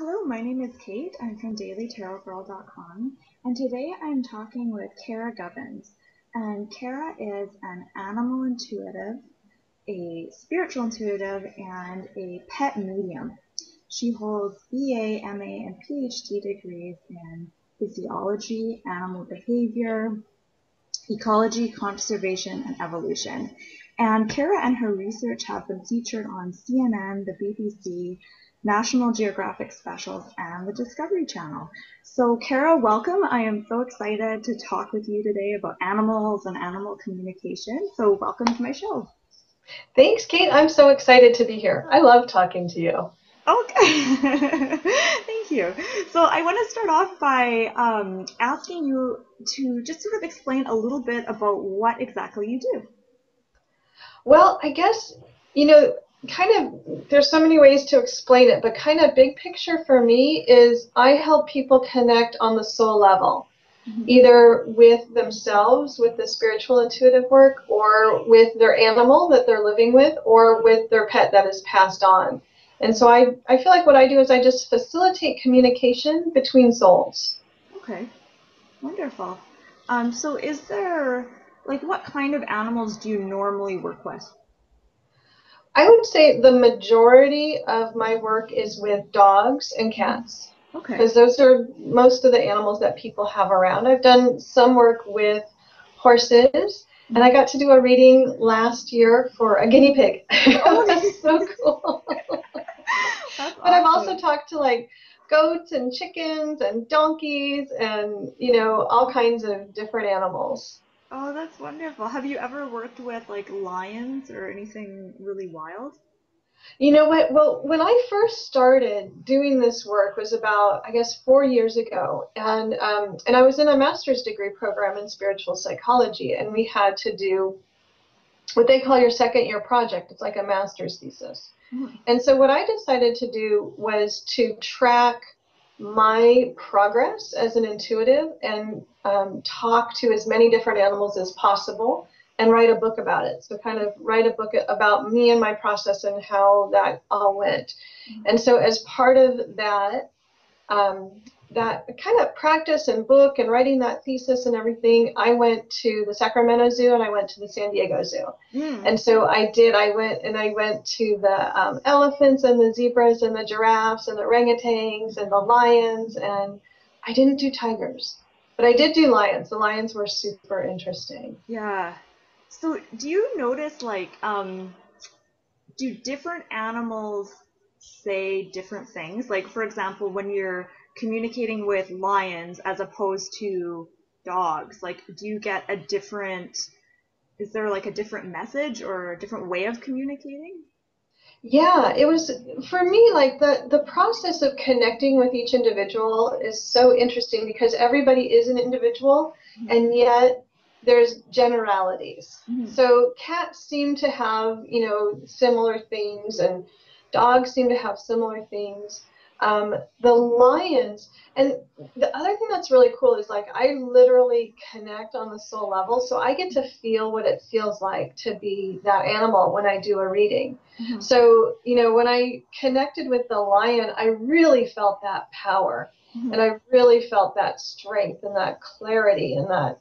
Hello, my name is Kate. I'm from dailytarotgirl.com, and today I'm talking with Cara Gubbins. And Cara is an animal intuitive, a spiritual intuitive, and a pet medium. She holds BA, MA, and PhD degrees in physiology, animal behavior, ecology, conservation, and evolution. And Cara and her research have been featured on CNN, the BBC, National Geographic specials, and the Discovery Channel. So Cara, welcome. I am so excited to talk with you today about animals and animal communication. So welcome to my show. Thanks, Kate. I'm so excited to be here. I love talking to you. Okay, thank you. So I want to start off by asking you to just sort of explain a little bit about what exactly you do. Well, I guess, there's so many ways to explain it, but kind of big picture for me is I help people connect on the soul level, either with themselves, with the spiritual intuitive work, or with their animal that they're living with, or with their pet that is passed on. And so I feel like what I do is I just facilitate communication between souls. Okay, wonderful. So is there, what kind of animals do you normally work with? I would say the majority of my work is with dogs and cats. Okay. Because those are most of the animals that people have around. I've done some work with horses, and I got to do a reading last year for a guinea pig. Oh, that's so cool. That's But I've awesome. also talked to goats and chickens and donkeys and all kinds of different animals. Oh, that's wonderful. Have you ever worked with lions or anything really wild? You know what? Well, when I first started doing this work was about, I guess, 4 years ago, and I was in a master's degree program in spiritual psychology, and we had to do what they call your second year project. It's like a master's thesis. And so what I decided to do was to track my progress as an intuitive and talk to as many different animals as possible and write a book about it. So kind of write a book about me and my process and how that all went. And so as part of that, that kind of practice and book and writing that thesis and everything, I went to the Sacramento Zoo and I went to the San Diego Zoo. And so I went to the elephants and the zebras and the giraffes and the orangutans and the lions, and I didn't do tigers, but I did do lions. The lions were super interesting. Yeah. So do you notice do different animals say different things? Like, for example, when you're communicating with lions as opposed to dogs, do you get is there a different message or a different way of communicating? Yeah, it was for me the process of connecting with each individual is so interesting because everybody is an individual and yet there's generalities. So cats seem to have, similar things and dogs seem to have similar things. The lions, and the other thing that's really cool is I literally connect on the soul level, so I get to feel what it feels like to be that animal when I do a reading. So, when I connected with the lion, I really felt that power, and I really felt that strength and that clarity and that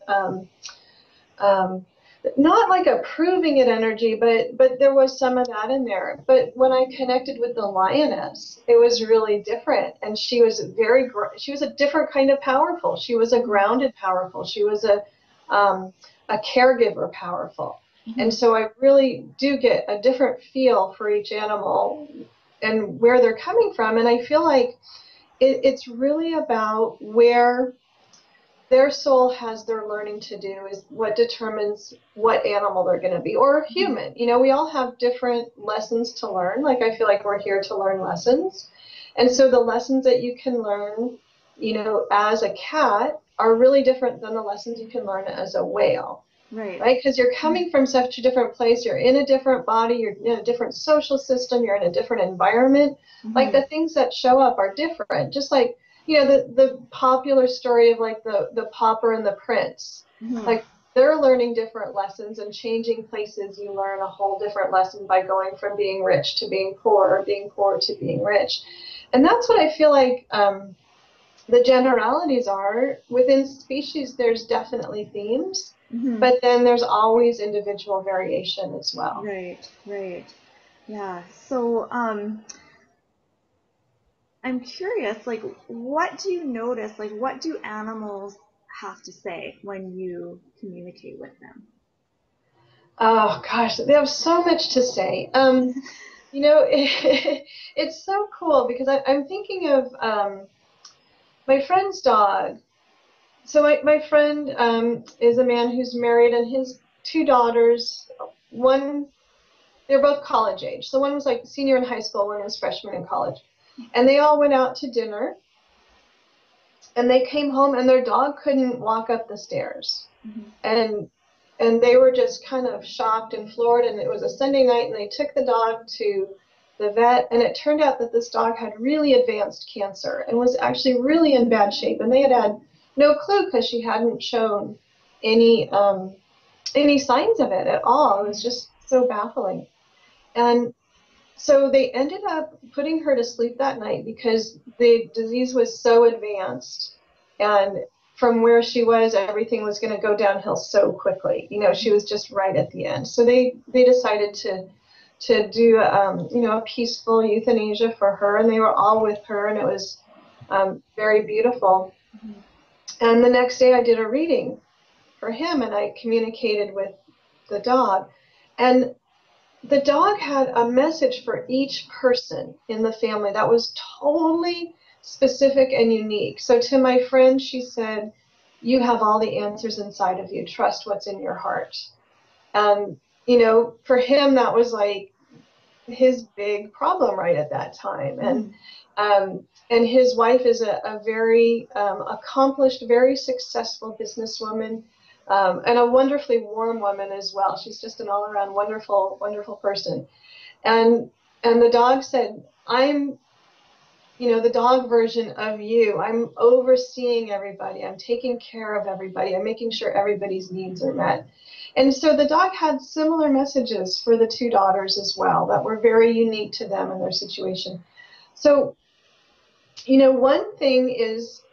not like a proving it energy, but there was some of that in there. But when I connected with the lioness, it was really different, and she was a different kind of powerful. She was a grounded powerful. She was a caregiver powerful. And so I really do get a different feel for each animal and where they're coming from. And I feel like it's really about where their soul has their learning to do is what determines what animal they're going to be, or human. We all have different lessons to learn. I feel like we're here to learn lessons. And so the lessons that you can learn, as a cat are really different than the lessons you can learn as a whale. Right? Because you're coming from such a different place. You're in a different body. You're in a different social system. You're in a different environment. The things that show up are different. Just like, the popular story of the pauper and the prince. They're learning different lessons, and changing places, you learn a whole different lesson by going from being rich to being poor, or being poor to being rich. And that's what I feel like the generalities are. Within species, there's definitely themes, but then there's always individual variation as well. Right, right. Yeah. So, I'm curious, like, what do you notice? Like, what do animals have to say when you communicate with them? Oh gosh, they have so much to say. It's so cool because I'm thinking of my friend's dog. So my friend is a man who's married, and his two daughters, one, they're both college age. So one was like senior in high school, one was freshman in college. And they all went out to dinner, and they came home, and their dog couldn't walk up the stairs. And they were just kind of shocked and floored, and it was a Sunday night, and they took the dog to the vet, and it turned out that this dog had really advanced cancer and was actually really in bad shape, and they had no clue because she hadn't shown any signs of it at all. It was just so baffling. And so they ended up putting her to sleep that night because the disease was so advanced, and from where she was, everything was going to go downhill so quickly. She was just right at the end. So they decided to do a peaceful euthanasia for her, and they were all with her, and it was very beautiful. And the next day I did a reading for him, and I communicated with the dog, and the dog had a message for each person in the family that was totally specific and unique. So to my friend, she said, "You have all the answers inside of you. Trust what's in your heart." And, for him, that was like his big problem right at that time. And his wife is a very accomplished, very successful businesswoman, and a wonderfully warm woman as well. She's just an all-around wonderful, wonderful person. And the dog said, "I'm the dog version of you. I'm overseeing everybody. I'm taking care of everybody. I'm making sure everybody's needs are met." And so the dog had similar messages for the two daughters as well that were very unique to them and their situation. So, one thing is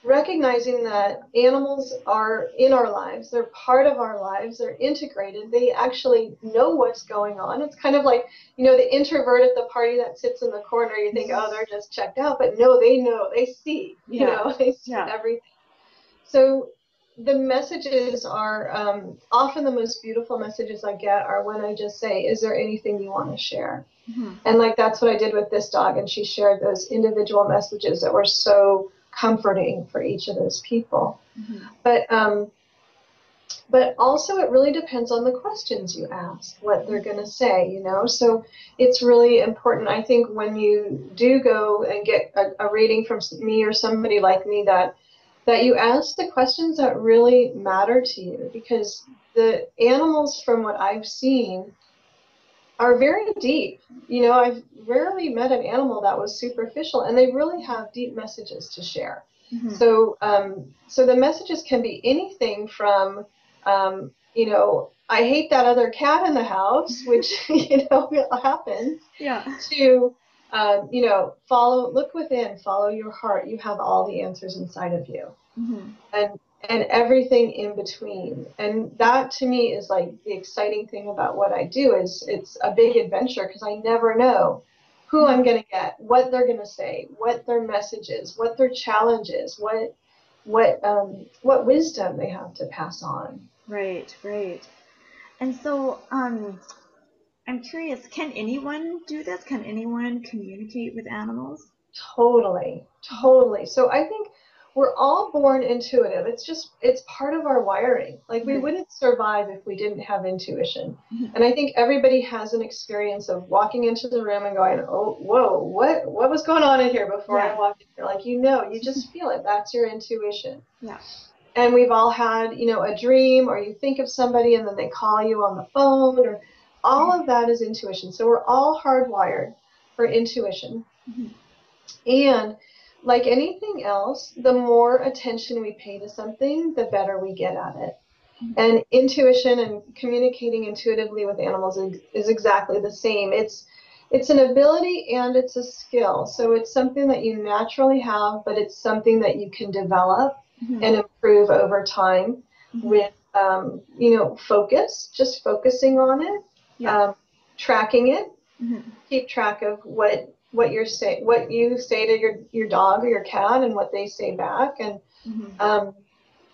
recognizing that animals are in our lives. They're part of our lives. They're integrated. They actually know what's going on. It's kind of like, the introvert at the party that sits in the corner. You think, oh, they're just checked out. But no, they know. They see. They see everything. So the messages are often the most beautiful messages I get are when I just say, "Is there anything you want to share?" And like that's what I did with this dog. And she shared those individual messages that were so comforting for each of those people. But also it really depends on the questions you ask, what they're going to say, So it's really important, I think, when you do go and get a reading from me or somebody like me that you ask the questions that really matter to you, because the animals, from what I've seen, are very deep. I've rarely met an animal that was superficial, and they really have deep messages to share. So the messages can be anything from, I hate that other cat in the house, which, happens, to, look within, follow your heart. You have all the answers inside of you. And everything in between. And that to me is like the exciting thing about what I do. Is it's a big adventure, because I never know who I'm going to get, what they're going to say, what their message is, what their challenge is, what wisdom they have to pass on. Right. And so I'm curious, can anyone do this? Can anyone communicate with animals? Totally. So I think we're all born intuitive. It's part of our wiring. Like, we wouldn't survive if we didn't have intuition. And I think everybody has an experience of walking into the room and going, "Oh, whoa, what was going on in here before I walked in here?" Like, you just feel it. That's your intuition. Yeah. And we've all had, a dream, or you think of somebody and then they call you on the phone, or all of that is intuition. So we're all hardwired for intuition. And like anything else, the more attention we pay to something, the better we get at it. And intuition and communicating intuitively with animals is exactly the same. It's an ability and it's a skill. So it's something that you naturally have, but it's something that you can develop and improve over time with, focus, just focusing on it, tracking it, keep track of what you say to your dog or your cat and what they say back,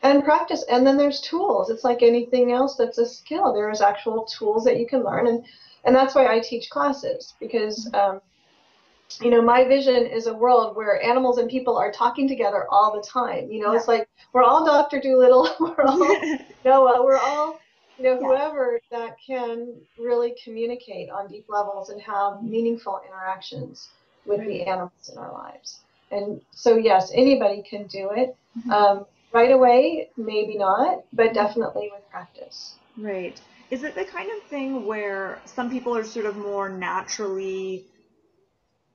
and practice. And then there's tools. It's like anything else that's a skill. There's actual tools that you can learn, and that's why I teach classes, because my vision is a world where animals and people are talking together all the time. It's like we're all Dr. Dolittle, we're all Noah, we're all whoever that can really communicate on deep levels and have meaningful interactions with the animals in our lives. And so yes, anybody can do it. Right away, maybe not, but definitely with practice. Right. Is it the kind of thing where some people are sort of more naturally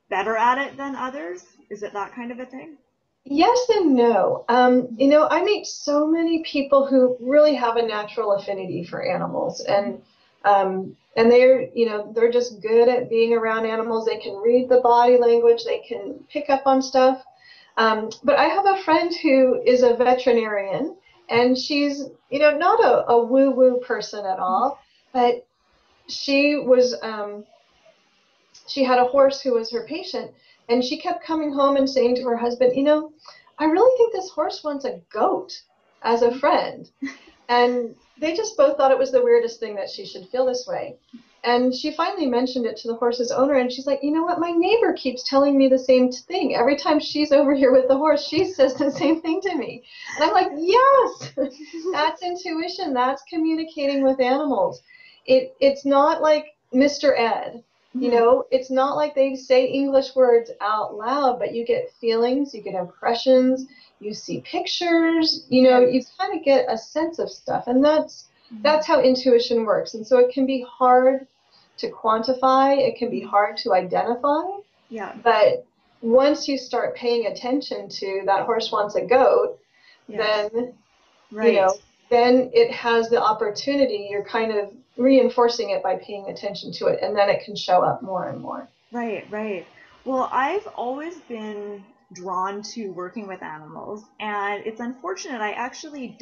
better at it than others? Is it that kind of a thing? Yes and no. I meet so many people who really have a natural affinity for animals, and they're just good at being around animals. They can read the body language. They can pick up on stuff. But I have a friend who is a veterinarian, and she's, not a woo-woo person at all, but she was, she had a horse who was her patient, and she kept coming home and saying to her husband, I really think this horse wants a goat as a friend. And they just both thought it was the weirdest thing that she should feel this way. And she finally mentioned it to the horse's owner, and she's like, you know what, my neighbor keeps telling me the same thing. Every time she's over here with the horse, she says the same thing to me. And I'm like, yes, that's intuition. That's communicating with animals. It's not like Mr. Ed. It's not like they say English words out loud, but you get feelings, you get impressions, you see pictures, you kind of get a sense of stuff. And that's how intuition works. And so it can be hard to quantify, it can be hard to identify. Yeah. But once you start paying attention to that horse wants a goat, then then it has the opportunity. You're kind of reinforcing it by paying attention to it, and then it can show up more and more. Right. Well, I've always been drawn to working with animals, and it's unfortunate I actually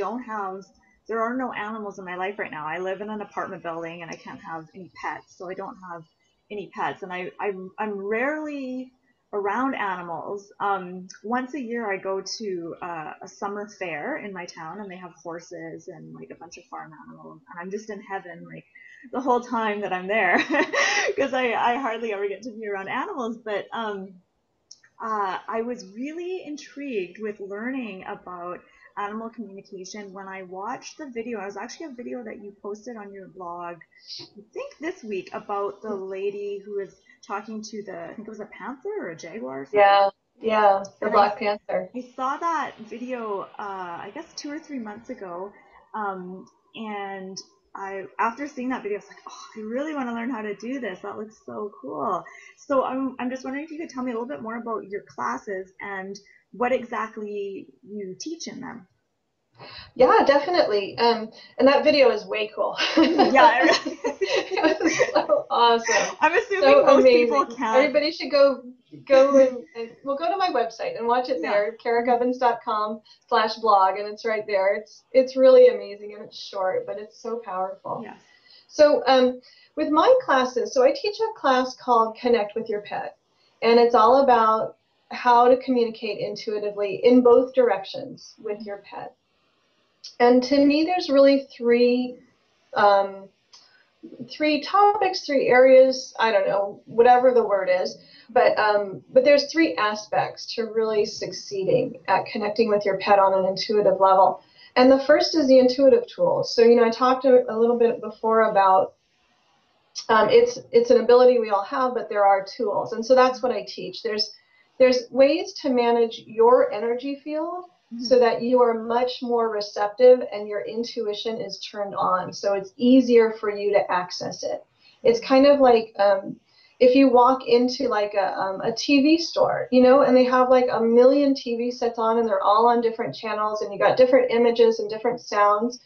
there are no animals in my life right now. I live in an apartment building and I can't have any pets, so I don't have any pets, and I'm rarely around animals. Once a year I go to a summer fair in my town, and they have horses and like a bunch of farm animals, and I'm just in heaven like the whole time that I'm there, because I hardly ever get to be around animals. But I was really intrigued with learning about animal communication when I watched the video. It was actually a video that you posted on your blog, I think this week, about the lady who was talking to I think it was a panther or a jaguar or something. Yeah, the Black Panther. I saw that video, I guess 2 or 3 months ago, and after seeing that video, I was like, oh, I really want to learn how to do this. That looks so cool. So I'm just wondering if you could tell me a little bit more about your classes and what exactly you teach in them. Yeah, definitely. And that video is way cool. Yeah, it was so awesome. I'm assuming most people can. Everybody should go and go to my website and watch it there, caragubbins.com/blog, and it's right there. It's really amazing, and it's short, but it's so powerful. Yes. So with my classes, so I teach a class called Connect with Your Pet, and it's all about how to communicate intuitively in both directions with your pet. And to me, there's really three topics, 3 areas, I don't know, whatever the word is, but there's 3 aspects to really succeeding at connecting with your pet on an intuitive level. And the first is the intuitive tools. So, I talked a little bit before about it's an ability we all have, but there are tools. And so that's what I teach. There's ways to manage your energy field so that you are much more receptive and your intuition is turned on. So it's easier for you to access it. It's kind of like if you walk into like a TV store, and they have like a million TV sets on, and they're all on different channels, and you got different images and different sounds.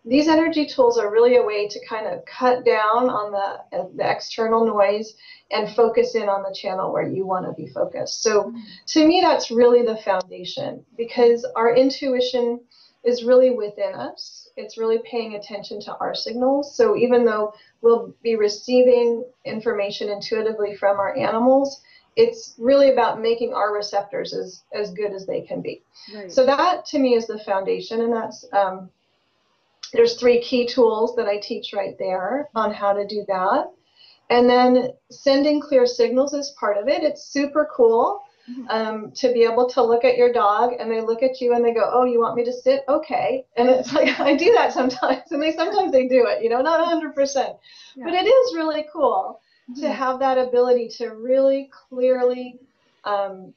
these energy tools are really a way to kind of cut down on the external noise and focus in on the channel where you want to be focused. So to me, that's really the foundation, because our intuition is really within us. It's really paying attention to our signals. So even though we'll be receiving information intuitively from our animals, it's really about making our receptors as good as they can be. Right. So that to me is the foundation, and that's there's 3 key tools that I teach right there on how to do that. And then sending clear signals is part of it. It's super cool to be able to look at your dog and they look at you and they go, oh, you want me to sit? Okay. And it's like, I do that sometimes, and sometimes they do it, not 100%. Yeah. But it is really cool to have that ability to really clearly and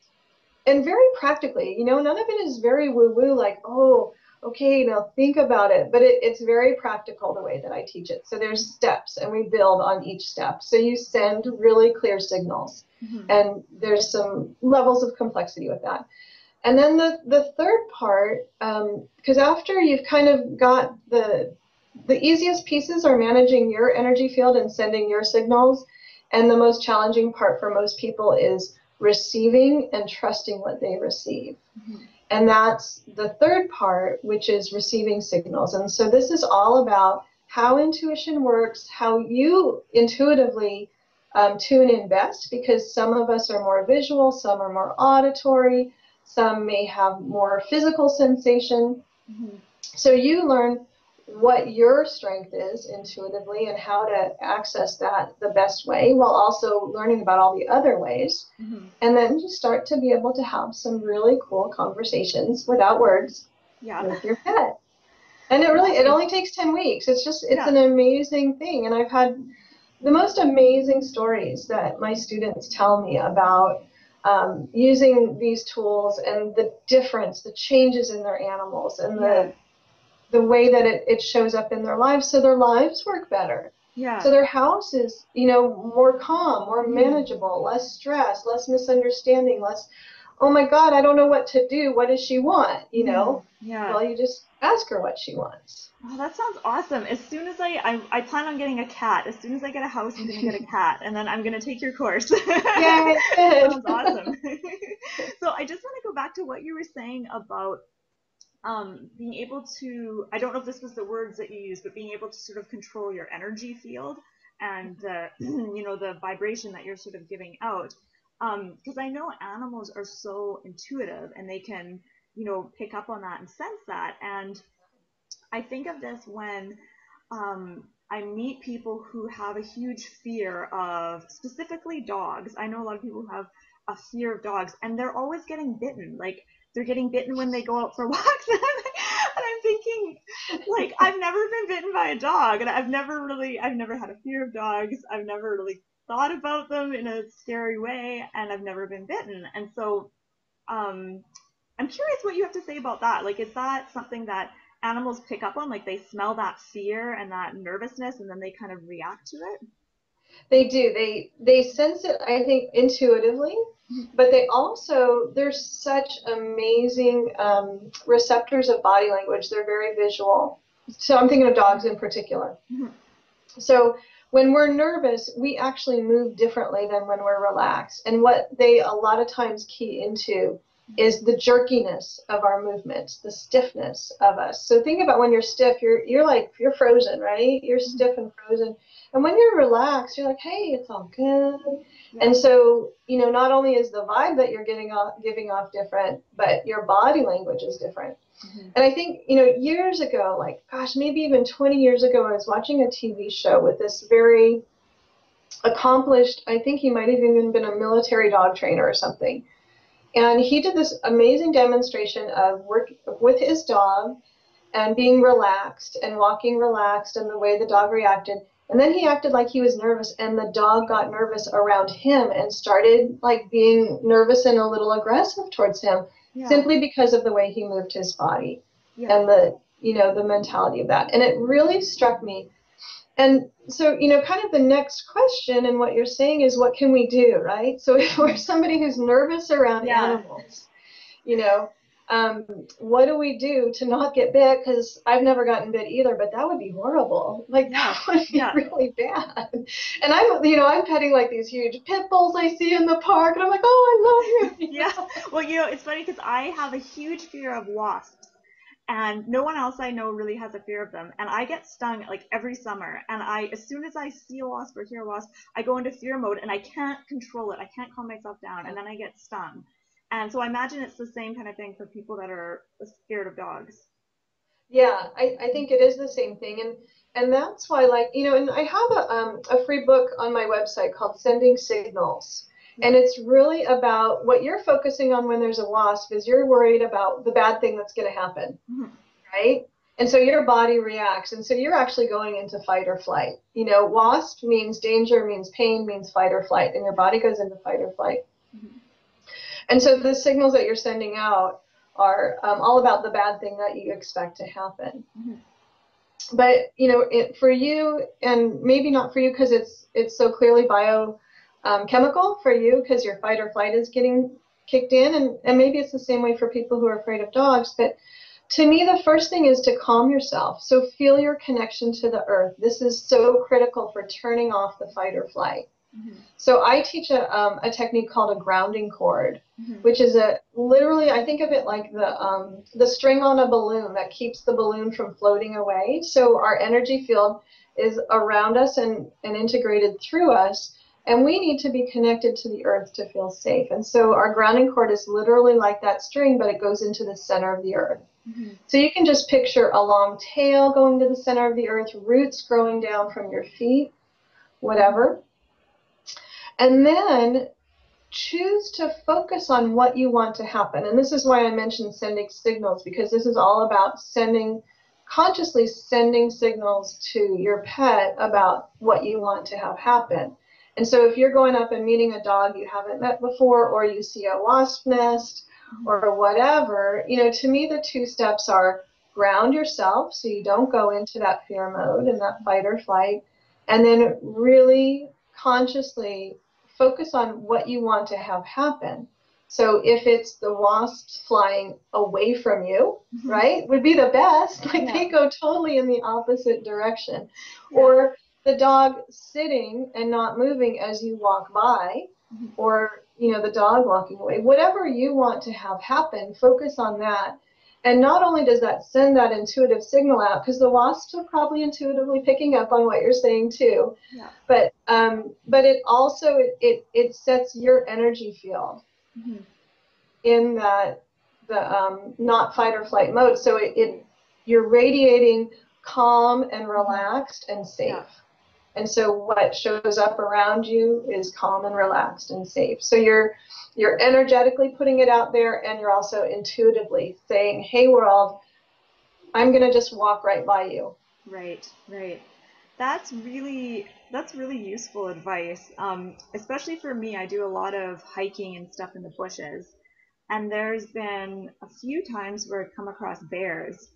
very practically, none of it is very woo-woo, like, oh, okay, now think about it. But it's very practical the way that I teach it. So there's steps, and we build on each step. So you send really clear signals, and there's some levels of complexity with that. And then the third part, because after you've kind of got the easiest pieces are managing your energy field and sending your signals, and the most challenging part for most people is receiving and trusting what they receive. And that's the third part, which is receiving signals. And so this is all about how intuition works, how you intuitively tune in best, because some of us are more visual, some are more auditory, some may have more physical sensation. So you learn what your strength is intuitively and how to access that the best way, while also learning about all the other ways. And then you start to be able to have some really cool conversations without words with your pet. And it only takes 10 weeks. It's an amazing thing. And I've had the most amazing stories that my students tell me about using these tools, and the difference, the changes in their animals, and the way that it shows up in their lives, so their lives work better. So their house is, more calm, more manageable, less stress, less misunderstanding, less, oh my God, I don't know what to do. What does she want? Well, you just ask her what she wants. Oh, that sounds awesome. As soon as I plan on getting a cat. As soon as I get a house, I'm going to get a cat, and then I'm going to take your course. Yeah, sounds awesome. So I just want to go back to what you were saying about being able to, I don't know if this was the words that you used, but being able to sort of control your energy field and the vibration that you're sort of giving out. Because I know animals are so intuitive, and they can, pick up on that and sense that. And I think of this when I meet people who have a huge fear of specifically dogs. I know a lot of people who have a fear of dogs, and they're always getting bitten. Like, they're getting bitten when they go out for walks. And I'm thinking, like, I've never been bitten by a dog, and I've never had a fear of dogs. I've never really thought about them in a scary way, and I've never been bitten. And so I'm curious what you have to say about that. Like, is that something that animals pick up on? Like, they smell that fear and that nervousness, and then they kind of react to it? They do. They sense it, I think, intuitively, but there's such amazing receptors of body language. They're very visual. So I'm thinking of dogs in particular. So when we're nervous, we actually move differently than when we're relaxed. And what they a lot of times key into is the jerkiness of our movements, the stiffness of us. So think about when you're stiff, you're frozen, right? You're stiff and frozen. And when you're relaxed, you're like, hey, it's all good. Yeah. And so, not only is the vibe that you're giving off different, but your body language is different. And I think, years ago, like, gosh, maybe even 20 years ago, I was watching a TV show with this very accomplished, I think he might have even been a military dog trainer or something. And he did this amazing demonstration of work with his dog and being relaxed and walking relaxed, and the way the dog reacted. And then he acted like he was nervous, and the dog got nervous around him and started like being nervous and a little aggressive towards him, simply because of the way he moved his body and the mentality of that. And it really struck me. And so, kind of the next question and what you're saying is, what can we do, right? So if we're somebody who's nervous around animals, what do we do to not get bit? Because I've never gotten bit either, but that would be horrible. Like that would be really bad. And I'm petting like these huge pit bulls I see in the park, and I'm like, oh, I love you. Yeah. Well, it's funny because I have a huge fear of wasps. And no one else I know really has a fear of them. And I get stung like every summer. And as soon as I see a wasp or hear a wasp, I go into fear mode and I can't control it. I can't calm myself down. And then I get stung. And so I imagine it's the same kind of thing for people that are scared of dogs. Yeah, I think it is the same thing. And that's why, like, and I have a free book on my website called Sending Signals. And it's really about what you're focusing on when there's a wasp is you're worried about the bad thing that's going to happen, right? And so your body reacts. And so you're actually going into fight or flight. Wasp means danger, means pain, means fight or flight. And your body goes into fight or flight. And so the signals that you're sending out are all about the bad thing that you expect to happen. But, for you, and maybe not for you because it's so clearly biochemical for you because your fight or flight is getting kicked in. And maybe it's the same way for people who are afraid of dogs. But to me, the first thing is to calm yourself. So feel your connection to the earth. This is so critical for turning off the fight or flight. So I teach a technique called a grounding cord, which is literally, I think of it like the string on a balloon that keeps the balloon from floating away. So our energy field is around us and integrated through us, and we need to be connected to the earth to feel safe. And so our grounding cord is literally like that string, but it goes into the center of the earth. So you can just picture a long tail going to the center of the earth, roots growing down from your feet, whatever. And then choose to focus on what you want to happen. And this is why I mentioned sending signals, because this is all about consciously sending signals to your pet about what you want to have happen. And so if you're going up and meeting a dog you haven't met before, or you see a wasp nest or whatever, to me the two steps are ground yourself so you don't go into that fear mode and that fight or flight, and then really consciously focus on what you want to have happen. So if it's the wasps flying away from you, right, would be the best. Like they go totally in the opposite direction. Or the dog sitting and not moving as you walk by, or, the dog walking away. Whatever you want to have happen, focus on that. And not only does that send that intuitive signal out, because the wasps are probably intuitively picking up on what you're saying too, but it also it sets your energy field in the not fight or flight mode. So you're radiating calm and relaxed and safe. And so what shows up around you is calm and relaxed and safe. So you're energetically putting it out there, and you're also intuitively saying, hey, world, I'm going to just walk right by you. Right. That's really useful advice, especially for me. I do a lot of hiking and stuff in the bushes, and there's been a few times where I've come across bears.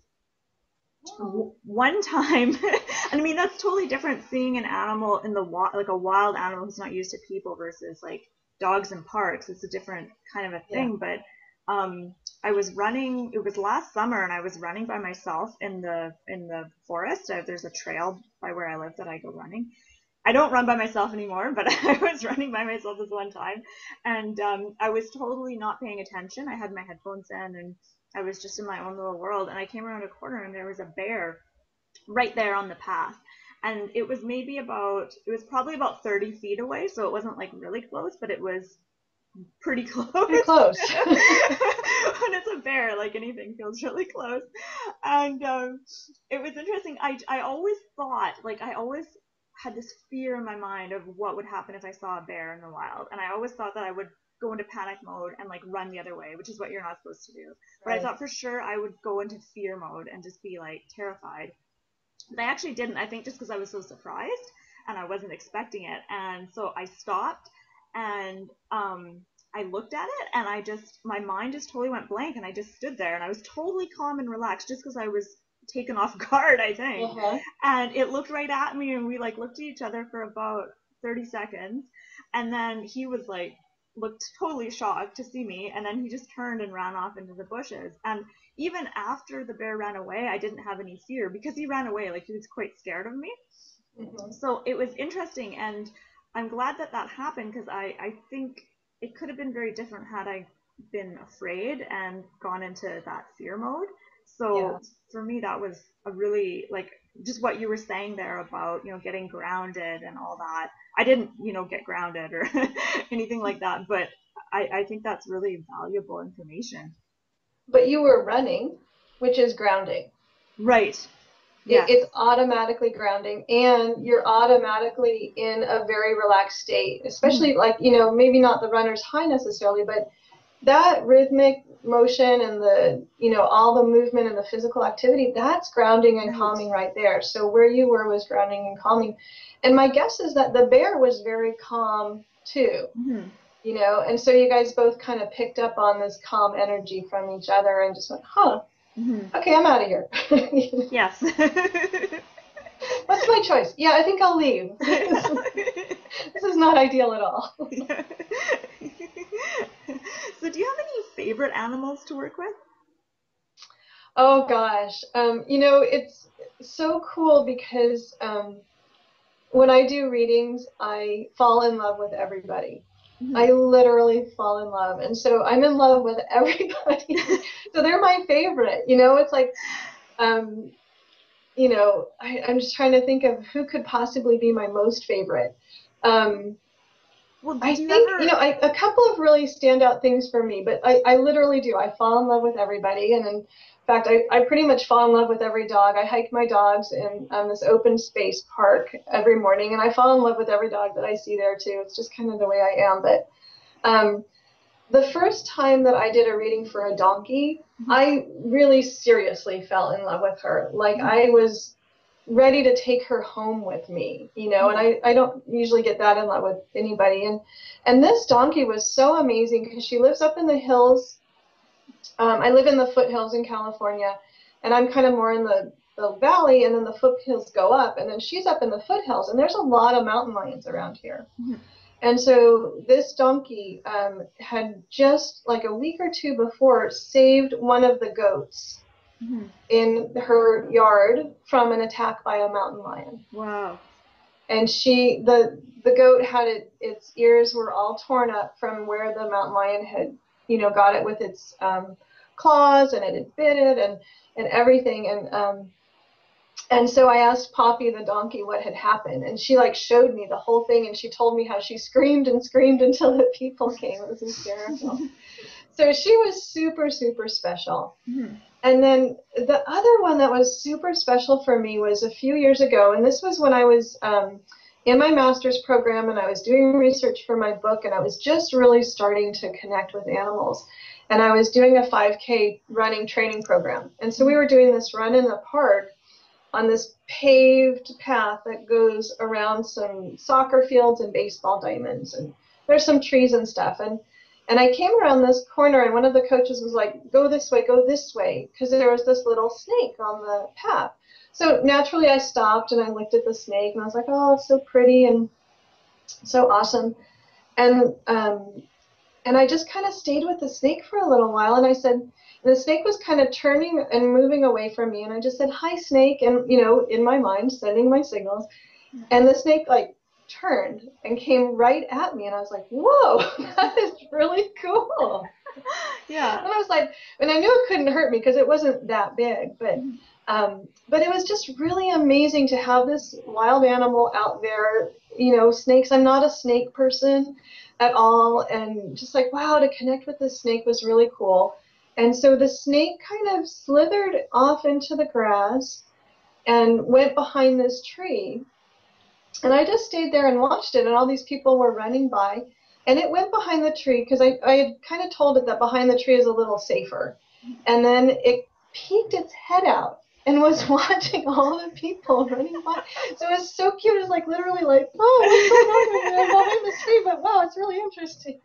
One time, and I mean, that's totally different seeing an animal in the like a wild animal who's not used to people versus like dogs in parks. It's a different kind of a thing. But I was running, it was last summer, and I was running by myself in the forest. There's a trail by where I live that I go running. I don't run by myself anymore, but I was running by myself this one time, and I was totally not paying attention. I had my headphones in, and I was just in my own little world, and I came around a corner, and there was a bear right there on the path. And it was probably about 30 feet away, so it wasn't like really close, but it was pretty close. Pretty close. When it's a bear, like anything feels really close. And it was interesting. I always thought, like I always had this fear in my mind of what would happen if I saw a bear in the wild. And I always thought that I would go into panic mode and like run the other way, which is what you're not supposed to do. But I thought for sure I would go into fear mode and just be like terrified. But I actually didn't. I think just because I was so surprised and I wasn't expecting it. And so I stopped and I looked at it, and my mind just totally went blank, and I just stood there, and I was totally calm and relaxed just because I was taken off guard, I think. And it looked right at me, and we like looked at each other for about 30 seconds, and then he was like looked totally shocked to see me, and then he just turned and ran off into the bushes. And even after the bear ran away, I didn't have any fear because he ran away, like he was quite scared of me. Mm-hmm. So it was interesting, and I'm glad that that happened because I think it could have been very different had I been afraid and gone into that fear mode. Yeah. So for me, that was a really, like, just what you were saying there about, getting grounded and all that. I didn't, get grounded or anything like that, but I think that's really valuable information. But you were running, which is grounding. Right. It, Yes. it's automatically grounding, and you're automatically in a very relaxed state, Mhm. especially like, maybe not the runner's high necessarily, but that rhythmic motion and all the movement and the physical activity, that's grounding and Right. calming right there. So where you were was grounding and calming. And my guess is that the bear was very calm too, Hmm. and so you guys both kind of picked up on this calm energy from each other and just went, huh, Hmm. okay, I'm out of here. Yes. What's my choice? Yeah, I think I'll leave. This is not ideal at all. So do you have any favorite animals to work with? Oh gosh. It's so cool because when I do readings, I fall in love with everybody. Hmm. I literally fall in love. And so I'm in love with everybody. So they're my favorite. It's like, um, I'm just trying to think of who could possibly be my most favorite. Um, Well, I do you think, ever? a couple of really standout things for me, but I literally do. I fall in love with everybody. And in fact, I pretty much fall in love with every dog. I hike my dogs in this open space park every morning, and I fall in love with every dog that I see there too. It's just kind of the way I am. But um, the first time that I did a reading for a donkey, Mhm. I really seriously fell in love with her. Like Mhm. I was ready to take her home with me, and Mhm. I don't usually get that in love with anybody. And this donkey was so amazing because she lives up in the hills. I live in the foothills in California, and I'm kind of more in the valley, and then the foothills go up, and then she's up in the foothills, and there's a lot of mountain lions around here. Mhm. And so this donkey had just like a week or two before saved one of the goats Mhm. in her yard from an attack by a mountain lion. Wow. And the goat had its ears were all torn up from where the mountain lion had got it with its claws, and it had bit it and everything. And so I asked Poppy the donkey what had happened, and she like showed me the whole thing, and she told me how she screamed and screamed until the people came. It was hysterical. So she was super, super special. Mhm. And then the other one that was super special for me was a few years ago, and this was when I was in my master's program, and I was doing research for my book, and I was just really starting to connect with animals. And I was doing a 5K running training program. And so we Mhm. were doing this run in the park on this paved path that goes around some soccer fields and baseball diamonds, and there's some trees and stuff. And I came around this corner, and one of the coaches was like, go this way, because there was this little snake on the path. So naturally I stopped and I looked at the snake, and I was like, oh, it's so pretty and so awesome. And um, and I just kind of stayed with the snake for a little while. And I said, the snake was kind of turning and moving away from me. And I just said, hi, snake. And, in my mind, sending my signals. And the snake, like, turned and came right at me. And I was like, whoa, that is really cool. Yeah. And I was like, and I knew it couldn't hurt me because it wasn't that big. But it was just really amazing to have this wild animal out there. Snakes. I'm not a snake person at all, and just like, wow, to connect with this snake was really cool. And so the snake kind of slithered off into the grass and went behind this tree. And I just stayed there and watched it, and all these people were running by. And it went behind the tree because I had kind of told it that behind the tree is a little safer. And then it peeked its head out and was watching all the people running by. So it was so cute. It was like literally like, oh, what's going on over there behind the tree? But wow, it's really interesting.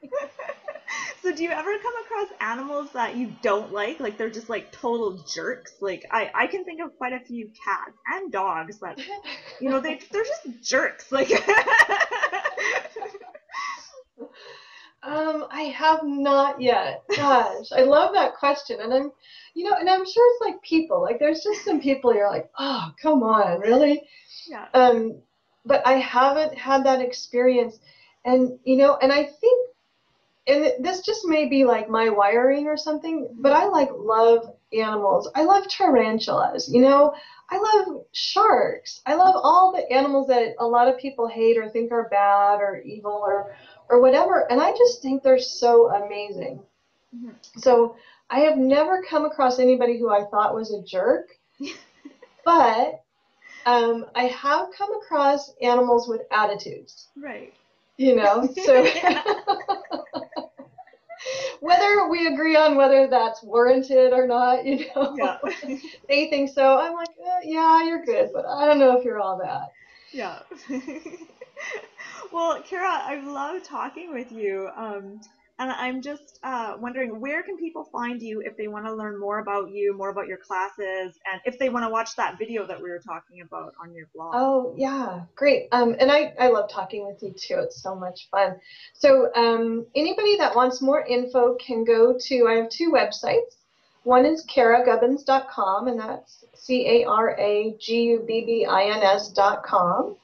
So do you ever come across animals that you don't like? Like they're just like total jerks? Like I can think of quite a few cats and dogs that, they're just jerks. Like I have not yet. Gosh, I love that question. And I'm sure it's like people. Like there's just some people you're like, oh, come on, really? Yeah. But I haven't had that experience. And I think, and this just may be like my wiring or something, but I like love animals. I love tarantulas, I love sharks. I love all the animals that a lot of people hate or think are bad or evil or whatever. And I just think they're so amazing. Mhm. So I have never come across anybody who I thought was a jerk, but I have come across animals with attitudes, Right. so whether we agree on whether that's warranted or not, Yeah. they think so. I'm like, yeah, you're good, but I don't know if you're all that. Yeah. Well, Cara, I've loved talking with you. And I'm just wondering, where can people find you if they want to learn more about you, more about your classes, and if they want to watch that video that we were talking about on your blog? Oh, yeah, great. And I love talking with you too. It's so much fun. So anybody that wants more info can go to, I have two websites. One is caragubbins.com, and that's CARAGUBBINS.com.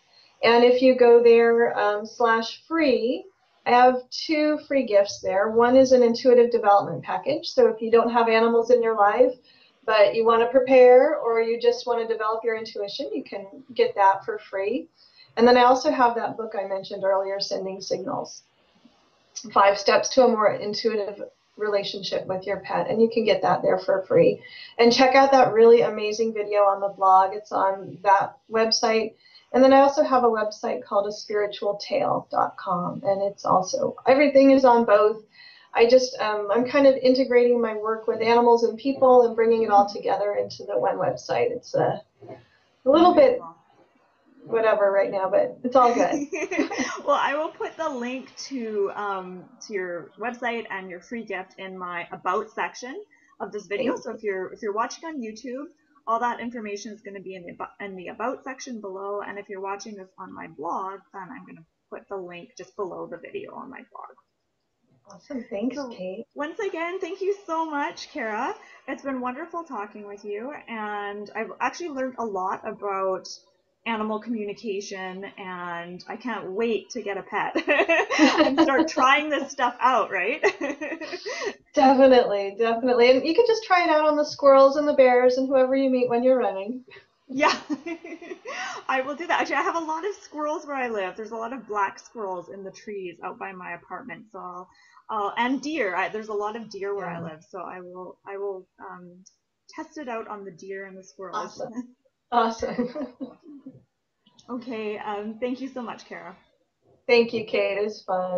And if you go there /free, I have two free gifts there. One is an intuitive development package. So if you don't have animals in your life, but you want to prepare or you just want to develop your intuition, you can get that for free. And then I also have that book I mentioned earlier, Sending Signals, 5 Steps to a More Intuitive Relationship with Your Pet. And you can get that there for free. And check out that really amazing video on the blog. It's on that website. And then I also have a website called aspiritualtale.com. And it's also, everything is on both. I'm kind of integrating my work with animals and people and bringing it all together into the one website. It's a little bit whatever right now, but it's all good. Well, I will put the link to your website and your free gift in my about section of this video. So if you're watching on YouTube, all that information is going to be in the about section below. And if you're watching this on my blog, then I'm going to put the link just below the video on my blog. Awesome. Thanks, So Kate. once again, thank you so much, Cara. It's been wonderful talking with you, and I've actually learned a lot about animal communication, and I can't wait to get a pet and start trying this stuff out, right? Definitely, definitely. And you can just try it out on the squirrels and the bears and whoever you meet when you're running. Yeah, I will do that. Actually, I have a lot of squirrels where I live. There's a lot of black squirrels in the trees out by my apartment. So and deer. There's a lot of deer where I live. So I will test it out on the deer and the squirrels. Awesome. Awesome. Okay. Thank you so much, Cara. Thank you, Kate. It was fun.